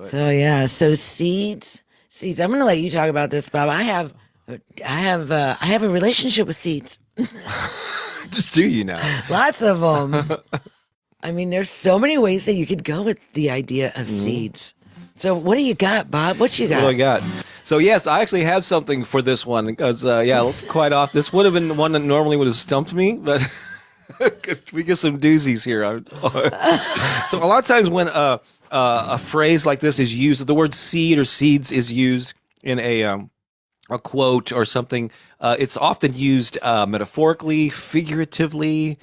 So seeds. I'm going to let you talk about this, Bob. I have a relationship with seeds. Just do you now? Lots of them. I mean, there's so many ways that you could go with the idea of seeds. So what do you got, Bob? What you got? What do I got? So yes, I actually have something for this one because quite off. This would have been one that normally would have stumped me, but we get some doozies here. So a lot of times when a phrase like this is used, the word seed or seeds is used in a quote or something. It's often used metaphorically, figuratively.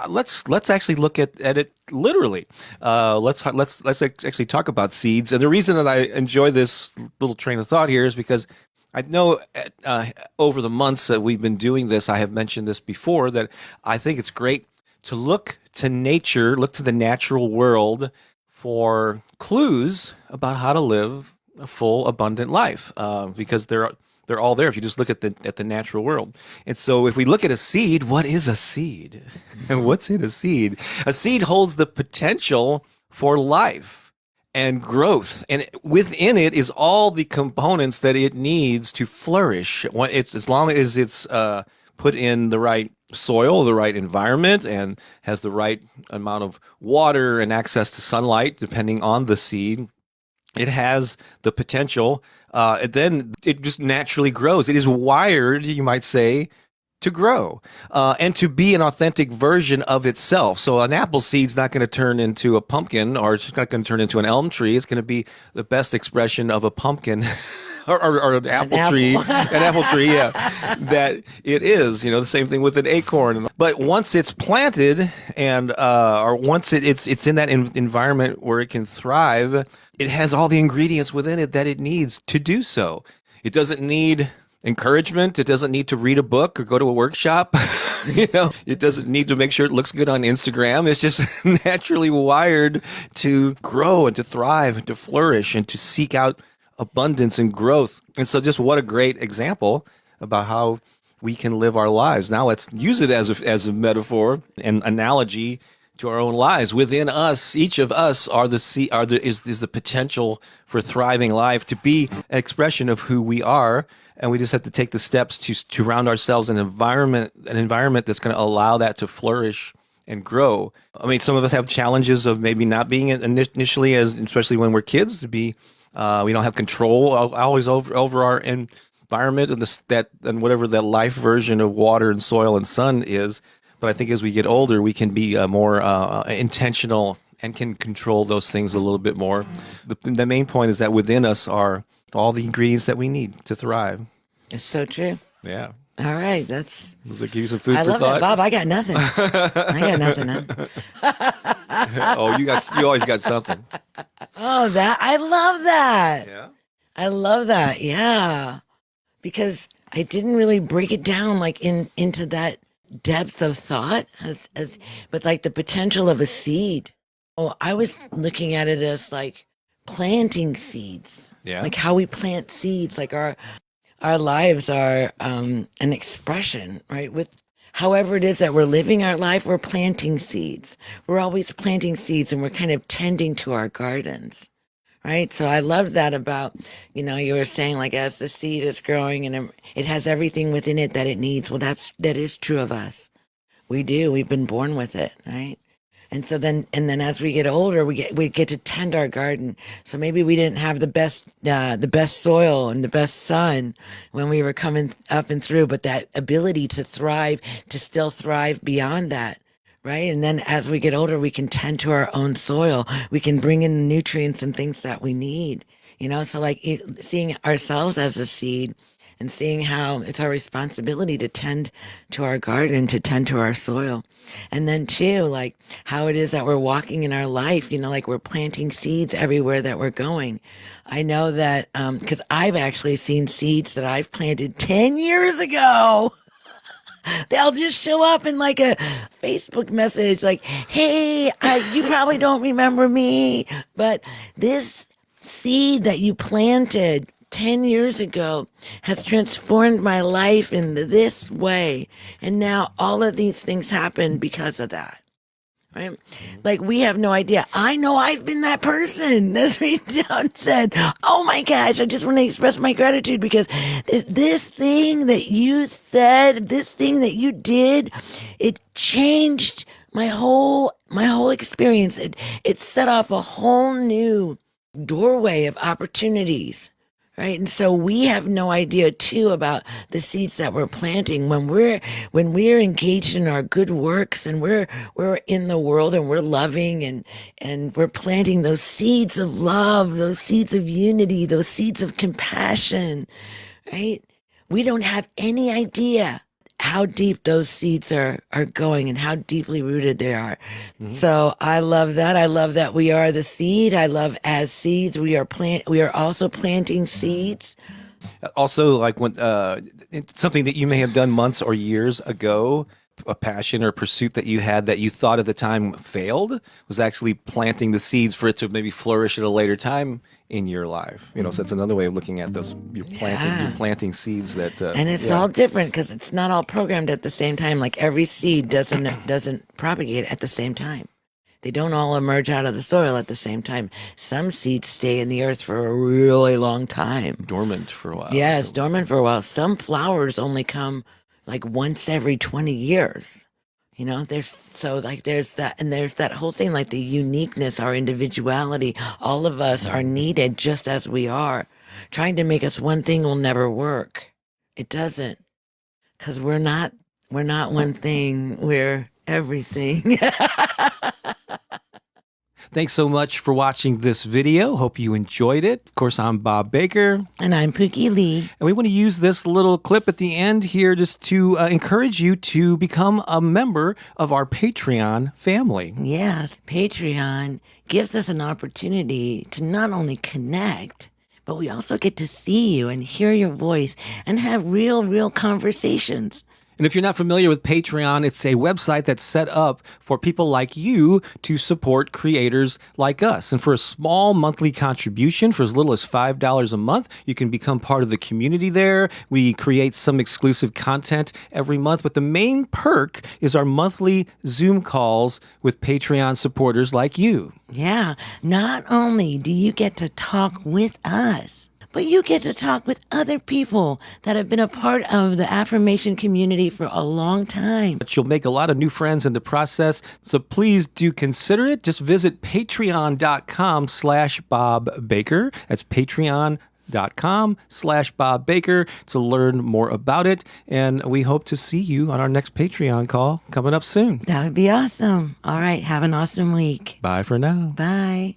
Let's actually look at it literally. Let's actually talk about seeds. And the reason that I enjoy this little train of thought here is because I know over the months that we've been doing this, I have mentioned this before, that I think it's great to look to nature, look to the natural world for clues about how to live a full, abundant life, because they're all there if you just look at the natural world. And so if we look at a seed, what is a seed? And what's in a seed? A seed holds the potential for life and growth. And within it is all the components that it needs to flourish. As long as it's put in the right soil, the right environment, and has the right amount of water and access to sunlight, depending on the seed, it has the potential. Then it just naturally grows. It is wired, you might say, to grow and to be an authentic version of itself. So an apple seed's not going to turn into a pumpkin, or it's not going to turn into an elm tree. It's going to be the best expression of a pumpkin or an apple tree, yeah, that it is. The same thing with an acorn. But once it's planted and or once it's in that environment where it can thrive, it has all the ingredients within it that it needs to do so. It doesn't need encouragement. It doesn't need to read a book or go to a workshop. It doesn't need to make sure it looks good on Instagram. It's just naturally wired to grow and to thrive and to flourish and to seek out abundance and growth. And so just what a great example about how we can live our lives. Now let's use it as a metaphor and analogy to our own lives. Within us, each of us is the potential for thriving life, to be an expression of who we are. And we just have to take the steps to round ourselves in an environment that's going to allow that to flourish and grow. I mean, some of us have challenges of maybe not being initially, especially when we're kids, to be we don't have control always over our environment and whatever that life version of water and soil and sun is. But I think as we get older, we can be more intentional and can control those things a little bit more. The main point is that within us are all the ingredients that we need to thrive. It's so true. Yeah. All right. Does it give you some food for thought? I love that, Bob. I got nothing. Oh, you always got something. Oh, I love that. Yeah. I love that. Yeah. Because I didn't really break it down into that depth of thought but like the potential of a seed. Oh, I was looking at it as like planting seeds. Yeah. Like how we plant seeds, like our lives are an expression, right? With however it is that we're living our life, we're planting seeds. We're always planting seeds, and we're kind of tending to our gardens, right? So I love that about, you were saying like as the seed is growing and it has everything within it that it needs. Well, that is true of us. We've been born with it, right? And so then as we get older, we get to tend our garden. So maybe we didn't have the best soil and the best sun when we were coming up and through, but that ability to thrive, to still thrive beyond that, right? And then as we get older, we can tend to our own soil. We can bring in the nutrients and things that we need, so like seeing ourselves as a seed and seeing how it's our responsibility to tend to our garden, to tend to our soil. And then too, like how it is that we're walking in our life, like we're planting seeds everywhere that we're going. I know that, cause I've actually seen seeds that I've planted 10 years ago. They'll just show up in like a Facebook message like, hey, you probably don't remember me, but this seed that you planted 10 years ago has transformed my life in this way. And now all of these things happen because of that. right? Like we have no idea. I know I've been that person. That's me down said, oh my gosh, I just want to express my gratitude because this thing that you said, this thing that you did, it changed my whole experience. It set off a whole new doorway of opportunities. Right. And so we have no idea too about the seeds that we're planting when we're engaged in our good works and we're in the world and we're loving and we're planting those seeds of love, those seeds of unity, those seeds of compassion. Right. We don't have any idea how deep those seeds are going and how deeply rooted they are. So I love that. I love that we are the seed. I love as seeds, we are also planting seeds. Also, like when it's something that you may have done months or years ago, a passion or pursuit that you had that you thought at the time failed was actually planting the seeds for it to maybe flourish at a later time in your life. So that's another way of looking at those. You're planting seeds that, and it's all different because it's not all programmed at the same time. Like every seed doesn't propagate at the same time. They don't all emerge out of the soil at the same time. Some seeds stay in the earth for a really long time. Dormant for a while. Yes, dormant for a while. Some flowers only come like once every 20 years. There's that, and there's that whole thing, like the uniqueness, our individuality. All of us are needed just as we are. Trying to make us one thing will never work. It doesn't, because we're not one thing. We're everything. Thanks so much for watching this video. Hope you enjoyed it. Of course, I'm Bob Baker. And I'm Pooki Lee. And we want to use this little clip at the end here just to encourage you to become a member of our Patreon family. Yes, Patreon gives us an opportunity to not only connect, but we also get to see you and hear your voice and have real conversations. And if you're not familiar with Patreon, it's a website that's set up for people like you to support creators like us. And for a small monthly contribution, for as little as $5 a month, you can become part of the community there. We create some exclusive content every month, but the main perk is our monthly Zoom calls with Patreon supporters like you. Yeah, not only do you get to talk with us, but you get to talk with other people that have been a part of the affirmation community for a long time. But you'll make a lot of new friends in the process, so please do consider it. Just visit patreon.com/Bob Baker. That's patreon.com/Bob Baker to learn more about it. And we hope to see you on our next Patreon call coming up soon. That would be awesome. All right, have an awesome week. Bye for now. Bye.